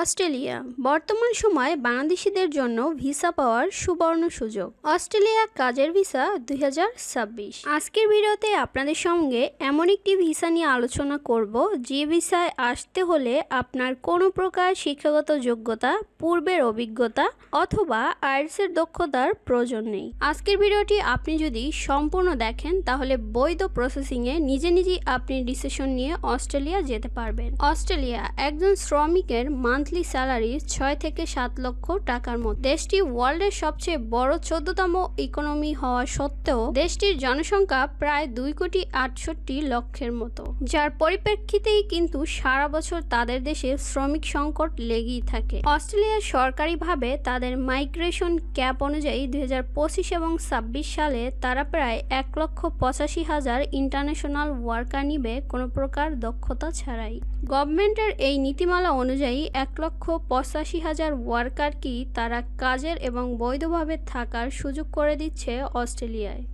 Australia বর্তমান সময়ে বাংলাদেশিদের জন্য ভিসা পাওয়ার সুবর্ণ সুযোগ। অস্ট্রেলিয়া কাজের ভিসা 2026। আজকের ভিডিওতে আপনাদের সঙ্গে এমন একটি ভিসা নিয়ে আলোচনা করব যে ভিসায় আসতে হলে আপনার কোনো প্রকার শিক্ষাগত যোগ্যতা, পূর্বের অভিজ্ঞতা অথবা আইএলটিএস দক্ষতার প্রয়োজন নেই। আজকের ভিডিওটি আপনি যদি সম্পূর্ণ দেখেন তাহলে বৈধ প্রসেসিংয়ে নিজে নিজেই আপনি ডিসিশন নিয়ে অস্ট্রেলিয়া যেতে পারবেন। অস্ট্রেলিয়া একজন শ্রমিকের মান্থলি স্যালারি 6 থেকে 7 লক্ষ টাকার মতো। দেশটি ওয়ার্ল্ডের সবচেয়ে বড় 14তম ইকোনমি হওয়া সত্ত্বেও দেশটির জনসংখ্যা প্রায় 2,68,00,000 মতো, যার পরিপ্রেক্ষিতেই কিন্তু সারা বছর তাদের দেশে শ্রমিক সংকট লেগেই থাকে। অস্ট্রেলিয়া সরকারিভাবে তাদের মাইগ্রেশন ক্যাপ অনুযায়ী 2025 এবং 26 সালে তারা প্রায় 1,85,000 ইন্টারন্যাশনাল ওয়ার্কার নিবে কোনো প্রকার দক্ষতা ছাড়াই। গভর্নমেন্টের এই নীতিমালা অনুযায়ী 1,85,000 ওয়ার্কারকেই তারা কাজের এবং বৈধভাবে থাকার সুযোগ করে দিচ্ছে অস্ট্রেলিয়ায়।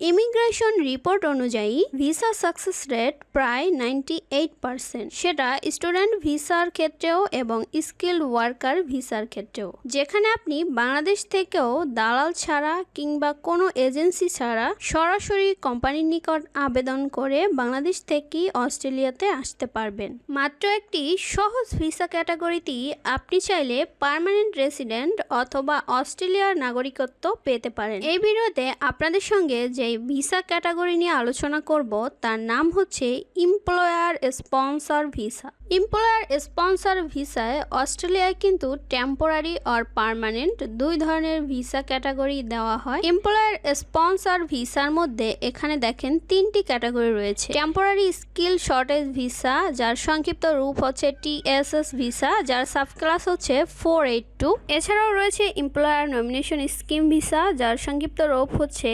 ইমিগ্রেশন রিপোর্ট অনুযায়ী ভিসা সাকসেস রেট প্রায় 98%, সেটা স্টুডেন্ট ভিসার ক্ষেত্রেও এবং স্কিল্ড ওয়ার্কার ভিসার ক্ষেত্রেও। যেখানে আপনি বাংলাদেশ থেকেও দালাল ছাড়া কিংবা কোনো এজেন্সি ছাড়া সরাসরি কোম্পানির নিকট আবেদন করে বাংলাদেশ থেকেই অস্ট্রেলিয়াতে আসতে পারবেন। মাত্র একটি সহজ ভিসা ক্যাটাগরিতেই আপনি চাইলে পার্মানেন্ট রেসিডেন্ট অথবা অস্ট্রেলিয়ার নাগরিকত্ব পেতে পারেন। এই ভিডিওতে আপনাদের সঙ্গে যে ভিসা ক্যাটাগরি নিয়ে আলোচনা করব তার নাম হচ্ছে employer sponsor visa. Employer sponsor ভিসায় অস্ট্রেলিয়ায় কিন্তু টেম্পোরারি আর পার্মানেন্ট দুই ধরনের ভিসা ক্যাটাগরি দেওয়া হয়। এমপ্লয়ার স্পন্সর ভিসার মধ্যে এখানে দেখেন 3টি ক্যাটাগরি রয়েছে। টেম্পোরারি স্কিল শর্টেজ ভিসা, যার সংক্ষিপ্ত রূপ হচ্ছে TSS ভিসা, যার সাবক্লাস হচ্ছে 482। এছাড়াও রয়েছে এমপ্লয়ার নমিনেশন স্কিম ভিসা, যার সংক্ষিপ্ত রূপ হচ্ছে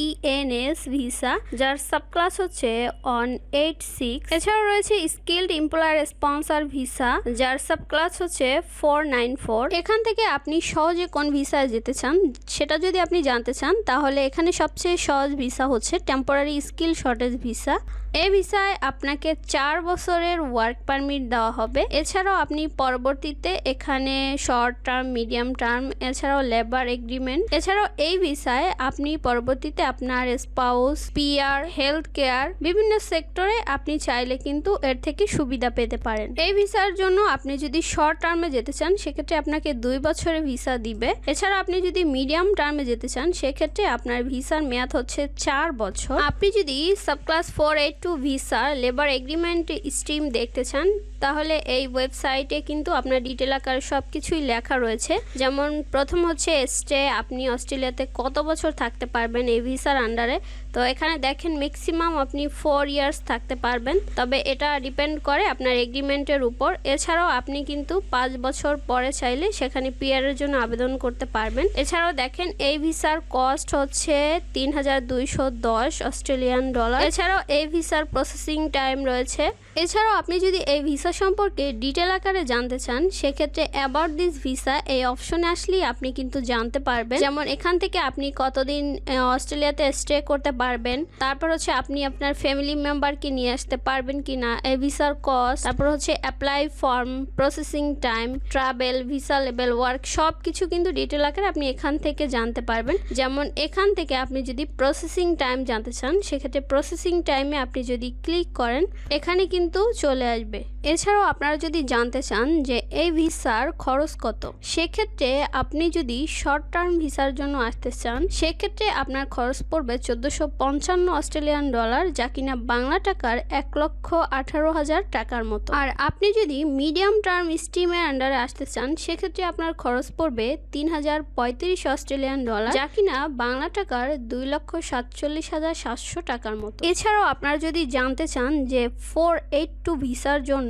ENS ভিসা, যার সাবক্লাস হচ্ছে 186। এছাড়াও রয়েছে স্কিলড এমপ্লয়ার স্পন্সর ভিসা, যার সাবক্লাস হচ্ছে 494। এখান থেকে আপনি সহজে কোন ভিসায় যেতে চান সেটা যদি আপনি জানতে চান তাহলে এখানে সবচেয়ে সহজ ভিসা হচ্ছে টেম্পোরারি স্কিল শর্টেজ ভিসা। এই ভিসায় আপনাকে 4 বছরের ওয়ার্ক পারমিট দেওয়া হবে। এছাড়াও আপনি পরবর্তীতে এখানে শর্ট টার্ম, মিডিয়াম টার্ম, এছাড়াও লেবার এগ্রিমেন্ট, এছাড়াও এই ভিসায় আপনি পরবর্তীতে আপনার স্পাউস, পিআর, হেলথ কেয়ার বিভিন্ন সেক্টরে আপনি চাইলে কিন্তু এর থেকে সুবিধা পেতে পারেন। এই ভিসার জন্য আপনি যদি শর্ট টার্মে যেতে চান সেক্ষেত্রে আপনাকে 2 বছরের ভিসা দিবে। এছাড়া আপনি যদি মিডিয়াম টার্মে যেতে চান সেক্ষেত্রে আপনার ভিসার মেয়াদ হচ্ছে 4 বছর। আপনি যদি subclass 482 visa labour agreement stream দেখতে চান তাহলে এই ওয়েবসাইটে কিন্তু আপনার ডিটেল আকারে সবকিছুই লেখা রয়েছে। যেমন প্রথম হচ্ছে স্টে, আপনি অস্ট্রেলিয়াতে কত বছর থাকতে পারবেন এই ভিসার আন্ডারে। তো এখানে দেখেন ম্যাক্সিমাম আপনি 4 ইয়ার্স থাকতে পারবেন, তবে এটা ডিপেন্ড করে আপনার এগ্রিমেন্টের উপর। এছাড়াও আপনি কিন্তু 5 বছর পরে চাইলে সেখানে পিআরের জন্য আবেদন করতে পারবেন। এছাড়াও দেখেন এই ভিসার কস্ট হচ্ছে 3,210 অস্ট্রেলিয়ান ডলার। এছাড়াও এই ভিসার প্রসেসিং টাইম রয়েছে। এছাড়াও আপনি যদি এই ভিসা সম্পর্কে ডিটেল আকারে জানতে চান সেক্ষেত্রে অ্যাবাউট দিস ভিসা এই অপশনে আসলেই আপনি কিন্তু জানতে পারবেন। যেমন এখান থেকে আপনি কতদিন অস্ট্রেলিয়াতে স্টে করতে পারবেন, তারপর হচ্ছে আপনি আপনার ফ্যামিলি মেম্বারকে নিয়ে আসতে পারবেন কিনা, এই ভিসার কস্ট, তারপর হচ্ছে apply form, processing time, travel, visa level, work, সব কিছু কিন্তু ডিটেল আকারে আপনি এখান থেকে জানতে পারবেন। যেমন এখান থেকে আপনি যদি প্রসেসিং টাইম জানতে চান সেক্ষেত্রে প্রসেসিং টাইমে আপনি যদি ক্লিক করেন এখানে কিন্তু চলে আসবে। এছাড়াও আপনারা যদি জানতে চান যে এই ভিসার খরচ কত, সেক্ষেত্রে আপনি যদি শর্ট টার্ম ভিসার জন্য আসতে চান সেক্ষেত্রে আপনার খরচ পড়বে 1455 অস্ট্রেলিয়ান ডলার, যা কিনা বাংলা টাকার 1,18,000 টাকার মতো। আর আপনি যদি মিডিয়াম টার্ম স্ট্রিমের আন্ডারে আসতে চান সেক্ষেত্রে আপনার খরচ পড়বে 3,035 অস্ট্রেলিয়ান ডলার, যা কিনা বাংলা টাকার 2,47,700 টাকার মতো। এছাড়াও আপনারা যদি জানতে চান যে 482 ভিসার জন্য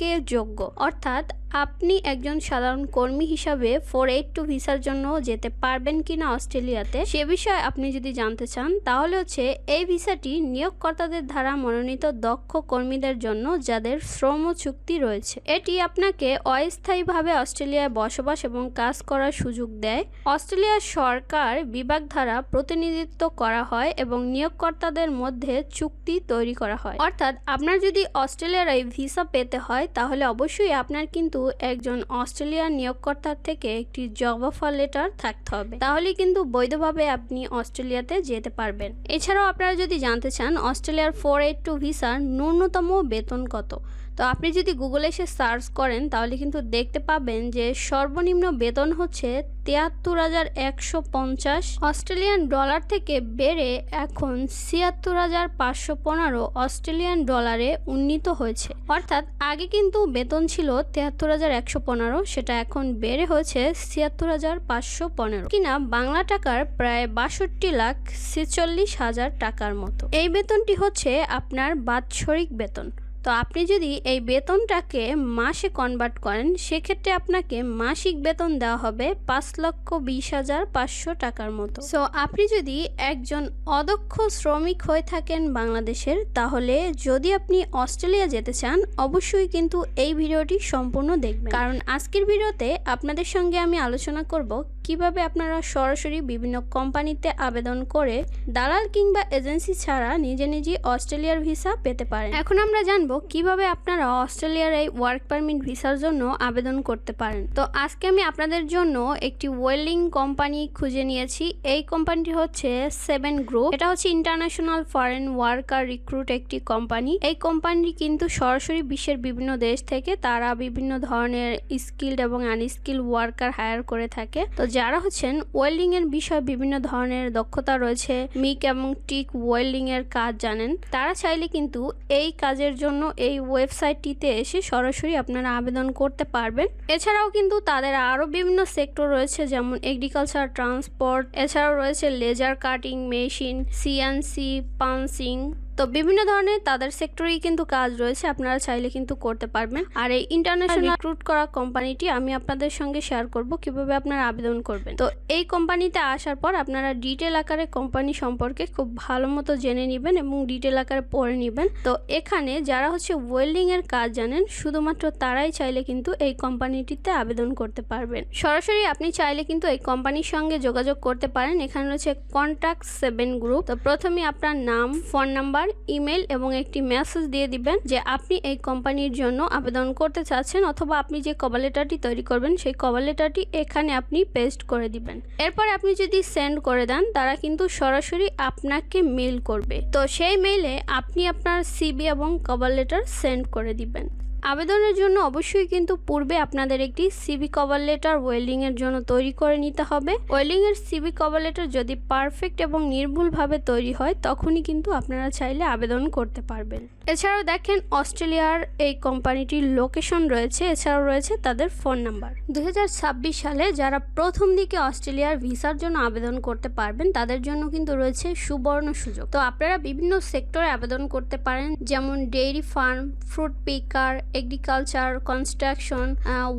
কে যোগ্য, অর্থাৎ আপনি একজন সাধারণ কর্মী হিসাবে 482 ভিসার জন্য যেতে পারবেন কিনা অস্ট্রেলিয়াতে, সে বিষয়ে আপনি যদি জানতে চান তাহলে হচ্ছে এই ভিসাটি নিয়োগকর্তাদের দ্বারা মনোনীত দক্ষ কর্মীদের জন্য যাদের শ্রম চুক্তি রয়েছে। এটি আপনাকে অস্থায়ীভাবে অস্ট্রেলিয়ায় বসবাস এবং কাজ করার সুযোগ দেয়। অস্ট্রেলিয়ার সরকার বিভাগ দ্বারা প্রতিনিধিত্ব করা হয় এবং নিয়োগকর্তাদের মধ্যে চুক্তি তৈরি করা হয়। অর্থাৎ আপনার যদি অস্ট্রেলিয়ার এই ভিসা পেতে হয় তাহলে অবশ্যই আপনার কিন্তু কিন্তু একজন অস্ট্রেলিয়ার নিয়োগকর্তার থেকে একটি জব অফার লেটার থাকতে হবে, তাহলে কিন্তু বৈধভাবে আপনি অস্ট্রেলিয়াতে যেতে পারবেন। এছাড়াও আপনারা যদি জানতে চান অস্ট্রেলিয়ার 482 ভিসার ন্যূনতম বেতন কত, তো আপনি যদি গুগলে এসে সার্চ করেন তাহলে কিন্তু দেখতে পাবেন যে সর্বনিম্ন বেতন হচ্ছে 73,150 অস্ট্রেলিয়ান ডলার থেকে বেড়ে এখন 76,515 অস্ট্রেলিয়ান ডলারে উন্নীত হয়েছে। অর্থাৎ আগে কিন্তু বেতন ছিল 73,115, সেটা এখন বেড়ে হয়েছে 76,515, কিনা বাংলা টাকার প্রায় 62,46,000 টাকার মতো। এই বেতনটি হচ্ছে আপনার বাৎসরিক বেতন। তো আপনি যদি এই বেতনটাকে মাসে কনভার্ট করেন সেক্ষেত্রে আপনাকে মাসিক বেতন দেওয়া হবে 5,20,500 টাকার মতো। সো আপনি যদি একজন অদক্ষ শ্রমিক হয়ে থাকেন বাংলাদেশের, তাহলে যদি আপনি অস্ট্রেলিয়া যেতে চান অবশ্যই কিন্তু এই ভিডিওটি সম্পূর্ণ দেখবেন, কারণ আজকের ভিডিওতে আপনাদের সঙ্গে আমি আলোচনা করব কিভাবে আপনারা সরাসরি বিভিন্ন কোম্পানিতে আবেদন করে দালাল কিংবা এজেন্সি ছাড়া নিজে নিজে অস্ট্রেলিয়ার ভিসা পেতে পারেন। এখন আমরা জানবো কিভাবে আপনারা অস্ট্রেলিয়ার এই ওয়ার্ক পারমিট ভিসার জন্য আবেদন করতে পারেন। তো আজকে আমি আপনাদের জন্য একটি ওয়েল্ডিং কোম্পানি খুঁজে নিয়েছি। এই কোম্পানিটি হচ্ছে 7 গ্রুপ। এটা হচ্ছে ইন্টারন্যাশনাল ফরেন ওয়ার্কার রিক্রুট একটি কোম্পানি। এই কোম্পানি কিন্তু সরাসরি বিশ্বের বিভিন্ন দেশ থেকে তারা বিভিন্ন ধরনের স্কিলড এবং আনস্কিল্ড ওয়ার্কার হায়ার করে থাকে। তো যারা হচ্ছেন ওয়েল্ডিং এর বিষয়ে বিভিন্ন ধরনের দক্ষতা রয়েছে, মিক এবং টিক ওয়েল্ডিং এর কাজ জানেন, তারা চাইলে কিন্তু এই কাজের জন্য এই ওয়েবসাইটটিতে এসে সরাসরি আপনারা আবেদন করতে পারবেন। এছাড়াও কিন্তু তাদের আরো বিভিন্ন সেক্টর রয়েছে, যেমন এগ্রিকালচার, ট্রান্সপোর্ট, এছাড়াও রয়েছে laser cutting machine, CNC, punching. তো বিভিন্ন ধরনের তাদের সেক্টরেই কিন্তু কাজ রয়েছে, আপনারা চাইলে কিন্তু করতে পারবেন। আর এই ইন্টারন্যাশনাল রিক্রুট করা কোম্পানিটি আমি আপনাদের সঙ্গে শেয়ার করব কিভাবে আপনারা আবেদন করবেন। তো এই কোম্পানিতে আসার পর আপনারা ডিটেল আকারে কোম্পানি সম্পর্কে খুব ভালো মতো জেনে নেবেন এবং ডিটেল আকারে পড়ে নেবেন। তো এখানে যারা হচ্ছে ওয়েল্ডিং এর কাজ জানেন শুধুমাত্র তারাই চাইলে কিন্তু এই কোম্পানিটিতে আবেদন করতে পারবেন। সরাসরি আপনি চাইলে কিন্তু এই কোম্পানির সঙ্গে যোগাযোগ করতে পারেন। এখানে রয়েছে কন্ট্যাক্ট 7 গ্রুপ। তো প্রথমে আপনার নাম, ফোন নাম্বার, ইমেল এবং একটি মেসেজ দিয়ে দিবেন যে আপনি এই কোম্পানির জন্য আবেদন করতে চাচ্ছেন, অথবা আপনি যে কভার লেটারটি তৈরি করবেন সেই কভার লেটারটি এখানে আপনি পেস্ট করে দিবেন। এরপর আপনি যদি সেন্ড করে দেন তারা কিন্তু সরাসরি আপনাকে মেইল করবে। তো সেই মেইলে আপনি আপনার সিভি এবং কভার লেটার সেন্ড করে দিবেন। আবেদনের জন্য অবশ্যই কিন্তু পূর্বে আপনাদের একটি সিভি কভার লেটার ওয়েল্ডিং এর জন্য তৈরি করে নিতে হবে। ওয়েল্ডিং এর সিভি কভার লেটার যদি পারফেক্ট এবং নির্ভুলভাবে তৈরি হয় তখনই কিন্তু আপনারা চাইলে আবেদন করতে পারবেন। এছাড়াও দেখেন অস্ট্রেলিয়ার এই কোম্পানিটির লোকেশন রয়েছে, এছাড়াও রয়েছে তাদের ফোন নাম্বার। 2026 সালে যারা প্রথম দিকে অস্ট্রেলিয়ার ভিসার জন্য আবেদন করতে পারবেন তাদের জন্য কিন্তু রয়েছে সুবর্ণ সুযোগ। তো আপনারা বিভিন্ন সেক্টরে আবেদন করতে পারেন, যেমন dairy farm, fruit পিকার, agriculture, construction,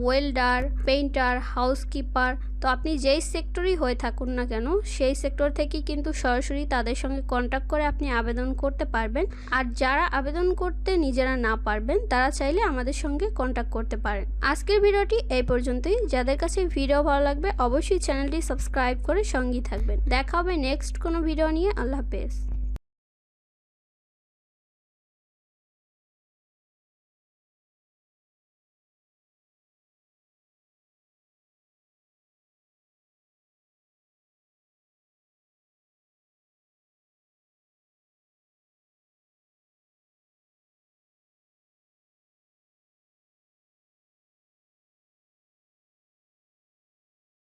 welder, painter, housekeeper. তো আপনি যেই সেক্টরই হয়ে থাকুন না কেন সেই সেক্টর থেকেই কিন্তু সরাসরি তাদের সঙ্গে কন্ট্যাক্ট করে আপনি আবেদন করতে পারবেন। আর যারা আবেদন করতে নিজেরা না পারবেন তারা চাইলে আমাদের সঙ্গে কন্ট্যাক্ট করতে পারেন। আজকের ভিডিওটি এই পর্যন্তই। যাদের কাছে ভিডিও ভালো লাগবে অবশ্যই চ্যানেলটি সাবস্ক্রাইব করে সঙ্গেই থাকবেন। দেখা হবে নেক্সট কোনো ভিডিও নিয়ে। আল্লাহ হাফেজ।